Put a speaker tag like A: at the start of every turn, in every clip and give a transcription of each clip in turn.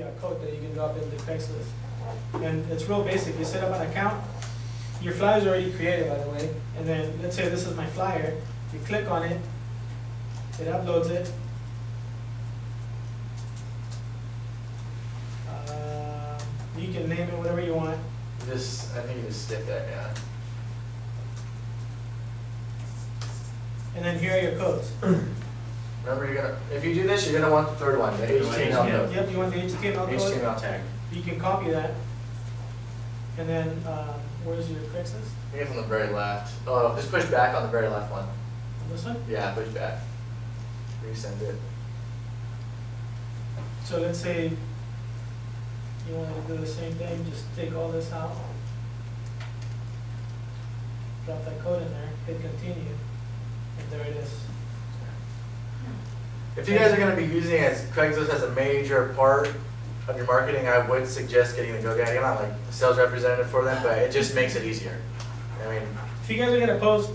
A: you a code that you can drop into Craigslist. And it's real basic. You set up an account. Your flyer's already created, by the way. And then let's say this is my flyer. You click on it. It uploads it. You can name it whatever you want.
B: I think you just stick that, yeah.
A: And then here are your codes.
B: Remember, if you do this, you're gonna want the third one, the HTML code.
A: Yep, you want the HTML code.
B: HTML tag.
A: You can copy that. And then, where's your Craigslist?
B: Maybe from the very left. Oh, just push back on the very left one.
A: On this one?
B: Yeah, push back. Resend it.
A: So let's say you wanted to do the same thing, just take all this out. Drop that code in there, hit continue, and there it is.
B: If you guys are going to be using it, Craigslist as a major part of your marketing, I would suggest getting the GoDaddy. I'm not like a sales representative for them, but it just makes it easier. I mean,
A: if you guys are gonna post,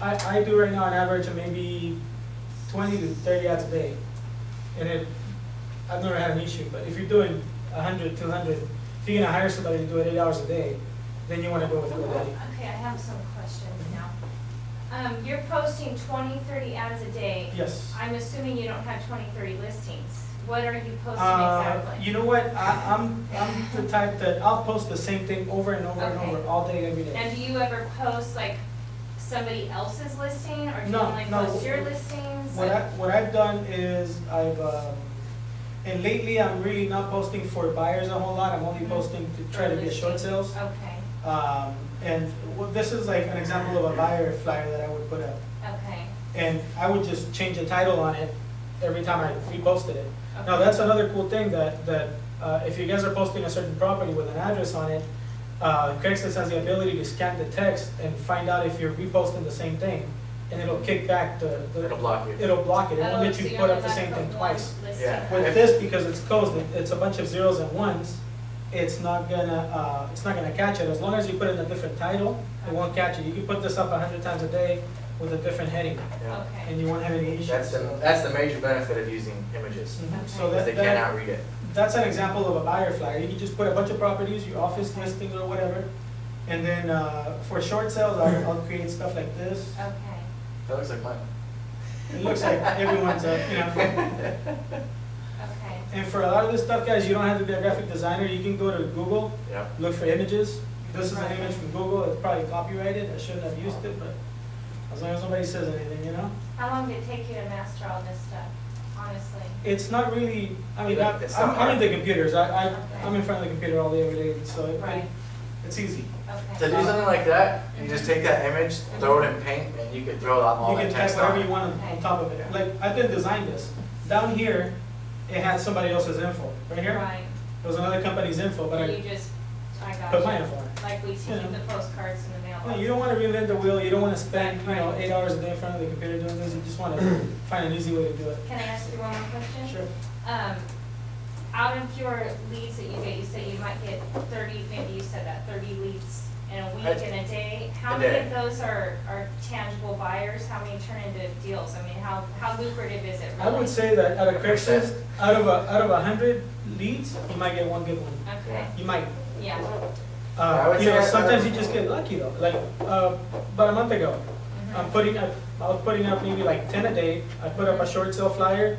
A: I do right now on average of maybe 20 to 30 ads a day, and I've never had an issue. But if you're doing 100, 200, if you're gonna hire somebody to do it 8 hours a day, then you want to go with GoDaddy.
C: Okay, I have some questions now. You're posting 20, 30 ads a day.
A: Yes.
C: I'm assuming you don't have 20, 30 listings. What are you posting exactly?
A: You know what? I'm the type that I'll post the same thing over and over and
C: Okay.
A: over all day, every day.
C: And do you ever post like somebody else's listing, or do you
A: No,
C: only
A: no.
C: post your listings?
A: What I've done is and lately I'm really not posting for buyers a whole lot. I'm only posting to try to get short sales.
C: Okay,
A: And this is like an example of a buyer flyer that I would put up.
C: okay.
A: And I would just change the title on it every time I reposted it. Now,
C: Okay.
A: that's another cool thing that if you guys are posting a certain property with an address on it, Craigslist has the ability to scan the text and find out if you're reposting the same thing, and it'll kick back
B: it'll block you.
A: It'll block it. It won't
C: Oh,
A: let
C: so
A: you
C: you're
A: put up
C: only
A: the same
C: allowed to
A: thing
C: put one
A: twice.
C: listing.
B: Yeah.
A: With this, because it's closed, it's a bunch of zeros and ones. It's not gonna catch it. As long as you put in a different title, it won't catch it. You can put this up 100 times a day with a different heading,
B: Yeah.
C: Okay.
A: and you won't have any issues.
B: That's the major benefit of using images.
A: Mhm. So
B: Because they
A: that,
B: cannot read it.
A: that's an example of a buyer flyer. You can just put a bunch of properties, your office listings or whatever, and then for short sales, I'll create stuff like this.
C: Okay.
B: That looks like mine.
A: It looks like everyone's,
C: Okay.
A: And for a lot of this stuff, guys, you don't have to be a graphic designer. You can go to Google,
B: Yeah.
A: look for images. This is an
C: Right.
A: image from Google. It's probably copyrighted. I shouldn't have used it, but as long as nobody says anything, you know?
C: How long did it take you to master all this stuff, honestly?
A: It's not really, I mean,
B: It's not
A: I'm into
B: hard.
A: computers. I'm in front of the computer all day, every day, so
C: Right.
A: it's easy.
B: To
C: Okay.
B: do something like that, you just take that image, throw it in paint, and you could throw all
A: You
B: that
A: can type
B: text
A: whatever
B: on
A: you
B: it.
A: want on top of it. Like, I didn't design this. Down here, it had somebody else's info. Right here,
C: Right.
A: it was another company's info, but
C: You
A: I
C: just, I got
A: put my
C: you.
A: info on it.
C: Like we see
A: Yeah.
C: the postcards in the mailbox.
A: You don't want to reinvent the wheel. You don't want to spend,
C: Right.
A: 8 hours a day in front of the computer doing this. You just want to find an easy way to do it.
C: Can I ask you one more question?
A: Sure.
C: Out of your leads that you get, you say you might get 30, maybe you said that, 30 leads in a week and a day. How
B: A
C: many
B: day.
C: of those are tangible buyers? How many turn into deals? I mean, how lucrative is it
A: I
C: really?
A: would say that out of Craigslist, out of 100 leads, you might get one good one.
C: Okay,
A: You might.
C: yeah.
B: I would say
A: Sometimes you just get lucky though. Like about a month ago, I was putting up maybe like 10 a day. I put up a short sale flyer,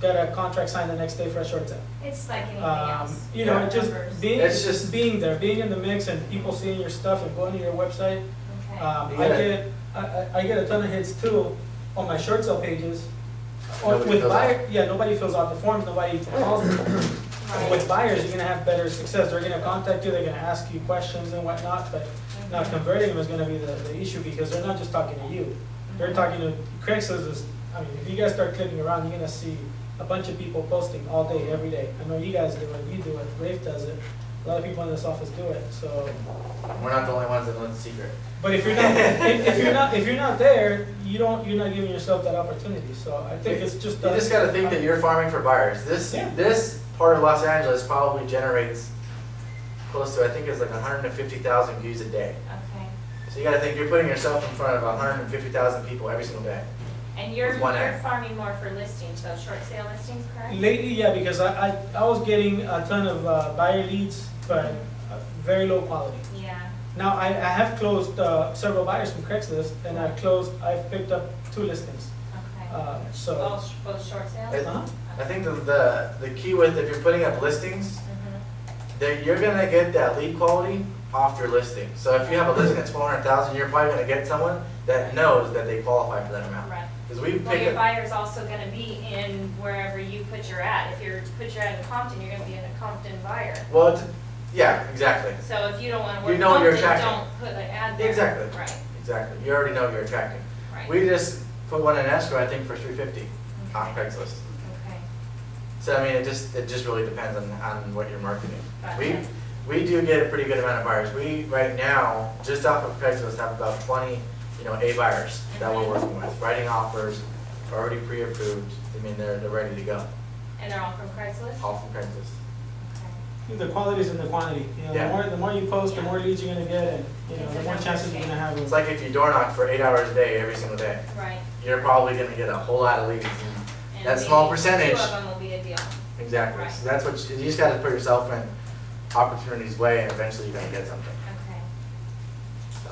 A: got a contract signed the next day for a short sale.
C: It's like anything else.
B: Yeah.
A: Just
C: Numbers.
B: It's just-
A: being there, being in the mix, and people seeing your stuff and going to your website.
C: Okay.
A: I get a ton of hits too on my short sale pages. Or
B: Nobody
A: with
B: fills
A: buyer, yeah, nobody fills out the forms, nobody calls me.
C: Right.
A: With buyers, you're gonna have better success. They're gonna contact you, they're gonna ask you questions and whatnot, but now converting them is gonna be the issue because they're not just talking to you. They're talking to Craigslist is, I mean, if you guys start clicking around, you're gonna see a bunch of people posting all day, every day. I know you guys do it, you do it, Rafe does it, a lot of people in this office do it, so.
B: We're not the only ones that know the secret.
A: But if you're not, if you're not there, you're not giving yourself that opportunity, so I think it's just.
B: You just gotta think that you're farming for buyers. This
A: Yeah.
B: this part of Los Angeles probably generates close to, I think it's like 150,000 views a day.
C: Okay.
B: So you gotta think you're putting yourself in front of 150,000 people every single day.
C: And you're
B: With one ad.
C: farming more for listings, those short sale listings, correct?
A: Lately, yeah, because I was getting a ton of buyer leads, but very low quality.
C: Yeah,
A: Now, I have closed several buyers from Craigslist, and I've picked up 2 listings.
C: okay.
A: So,
C: Both short sales?
B: It- I think the key with, if you're putting up listings, that you're gonna get that lead quality off your listing. So if you have a listing that's 400,000, you're probably gonna get someone that knows that they qualify for that amount.
C: Right.
B: Because we
C: Well,
B: pick
C: your
B: up,
C: buyer's also gonna be in wherever you put your ad. If you're, put your ad in Compton, you're gonna be in a Compton buyer.
B: well, yeah, exactly,
C: So if you don't wanna
B: You
C: work
B: know what you're
C: Compton,
B: attracting.
C: don't put an ad there.
B: Exactly.
C: Right,
B: exactly. You already know you're attracting.
C: right.
B: We just put one in escrow, I think, for 350 on
C: Okay.
B: Craigslist.
C: Okay.
B: So I mean, it just really depends on what you're marketing.
C: Gotcha.
B: We do get a pretty good amount of buyers. We, right now, just off of Craigslist, have about 20, A buyers that we're working with, writing offers, already pre-approved. I mean, they're ready to go,
C: And they're all from Craigslist?
B: all from Craigslist.
C: Okay.
A: the quality is in the quantity.
B: Yeah.
A: The more you post, the more leads you're gonna get, and, the more chances you're gonna have.
B: It's like if you door knock for 8 hours a day, every single day,
C: Right.
B: you're probably gonna get a whole lot of leads.
C: And
B: That small
C: maybe
B: percentage.
C: 2 of them will be a deal.
B: Exactly.
C: Right.
B: So that's what, you just gotta put yourself in opportunity's way, and eventually you're gonna get something,
C: Okay,
B: so.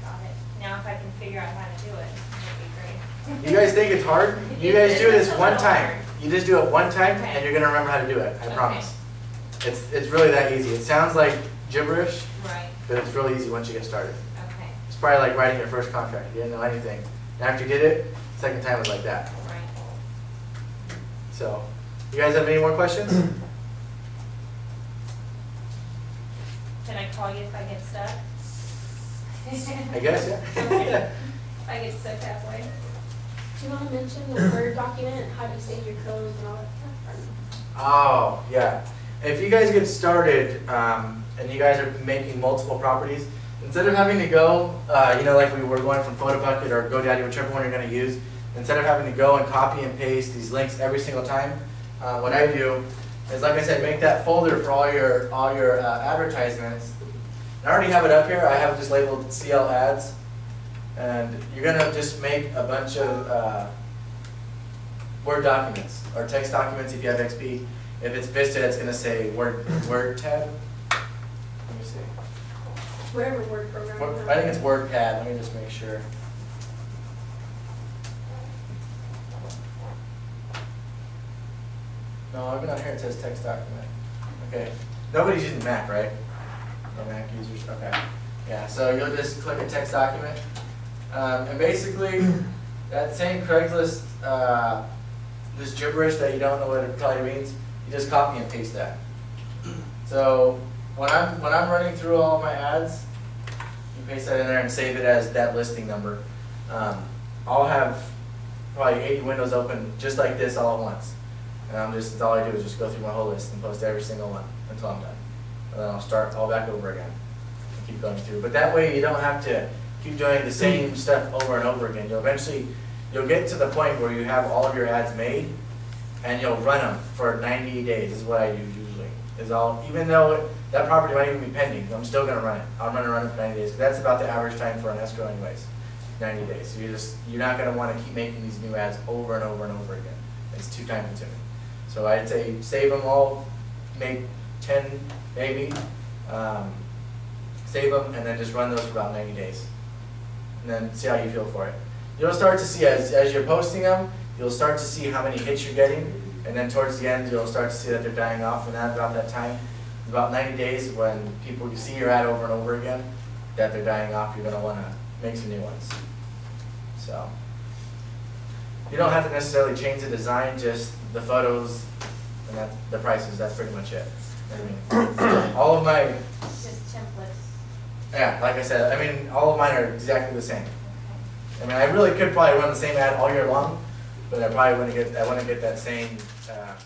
C: got it. Now if I can figure out how to do it, that'd be great.
B: You guys think it's hard? You guys do this
C: It's a
B: one
C: little
B: time.
C: hard.
B: You just do it one time,
C: Okay.
B: and you're gonna remember how to do it, I
C: Okay.
B: promise. It's really that easy. It sounds like gibberish,
C: Right,
B: but it's really easy once you get started.
C: okay,
B: It's probably like writing your first contract. You didn't know anything. And after you did it, second time was like that.
C: right.
B: So, you guys have any more questions?
C: Can I call you if I get stuck?
B: I guess, yeah.
C: Okay. If I get stuck halfway?
D: Do you want to mention the Word document, how do you save your codes and all that stuff?
B: Oh, yeah. If you guys get started, and you guys are making multiple properties, instead of having to go, like we were going from PhotoBucket or GoDaddy, whichever one you're gonna use, instead of having to go and copy and paste these links every single time, what I do is, like I said, make that folder for all your advertisements. I already have it up here. I have it just labeled CL ads. And you're gonna just make a bunch of Word documents or text documents if you have XP. If it's Vista, it's gonna say Word tab. Let me see.
D: Whatever Word program. you have.
B: I think it's WordPad. Let me just make sure. No, even on here it says text document. Okay. Nobody's using Mac, right? No Mac users. Okay. Yeah. So you'll just click a text document. And basically, that same Craigslist, this gibberish that you don't know what it probably means, you just copy and paste that. So when I'm running through all my ads, you paste that in there and save it as that listing number. I'll have probably 80 windows open just like this all at once. And that's all I do is just go through my whole list and post every single one until I'm done. And then I'll start all back over again and keep going through. But that way you don't have to keep doing the same stuff over and over again. You'll get to the point where you have all of your ads made and you'll run them for 90 days is what I do usually. Even though that property might even be pending, I'm still gonna run it. I'm gonna run it for 90 days, because that's about the average time for an escrow anyways, 90 days. So you're not gonna wanna keep making these new ads over and over and over again. It's too time consuming. So I'd say save them all, make 10 maybe, save them, and then just run those for about 90 days. And then see how you feel for it. You'll start to see, as you're posting them, you'll start to see how many hits you're getting, and then towards the end, you'll start to see that they're dying off, and at about that time, about 90 days, when people see your ad over and over again, that they're dying off, you're gonna wanna make some new ones. So, you don't have to necessarily change the design, just the photos, and the prices, that's pretty much it. I mean, all of my,
C: Just templates.
B: yeah, like I said, I mean, all of mine are exactly the same.
C: Okay.
B: I mean, I really could probably run the same ad all year long, but I probably wouldn't get that same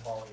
B: quality.